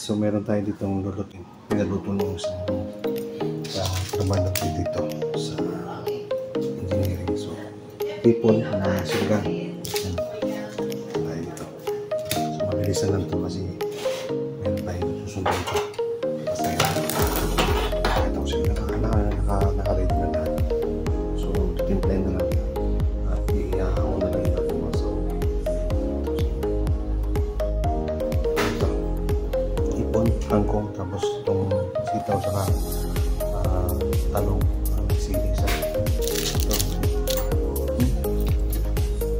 So meron tayo dito ng lulutin. Pinaluto nung sa trabaho dito sa engineering. So people na sugan. Tayo dito. So mabilisan lang ito kasi meron tayo susundan ito. Kasi nakita ko sila naka-ready na lahat. So titimplahin na lang. At iihahaw na lang ito. So ito. Ipon, kangkong, tapos itong sitaw saka talong ang sili sa ito.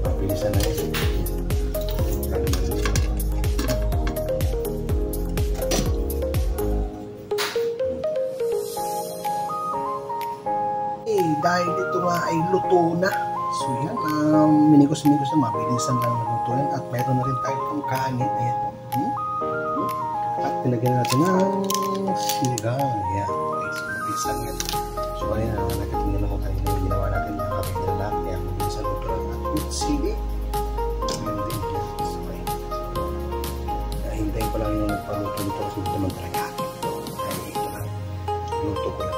Mabilisan na yun. Dahil ito nga ay luto na. So yan, minikos-minikos na mabilisan lang naluto yan. At mayroon na rin tayo itong kanin. Ayan. At pinagyan natin ng sinigang. Ayan. Okay, so mabilisan yan. So ayan, nagkatingin ako kanina yung ginawa natin. Nakakabay na lang. Kaya mabilisan luto lang at with sili. Ayan din yan. So ayan. Hintayin ko lang yung nagpaluto nito kasi ito naman talaga. Ay, ito lang. Luto ko lang.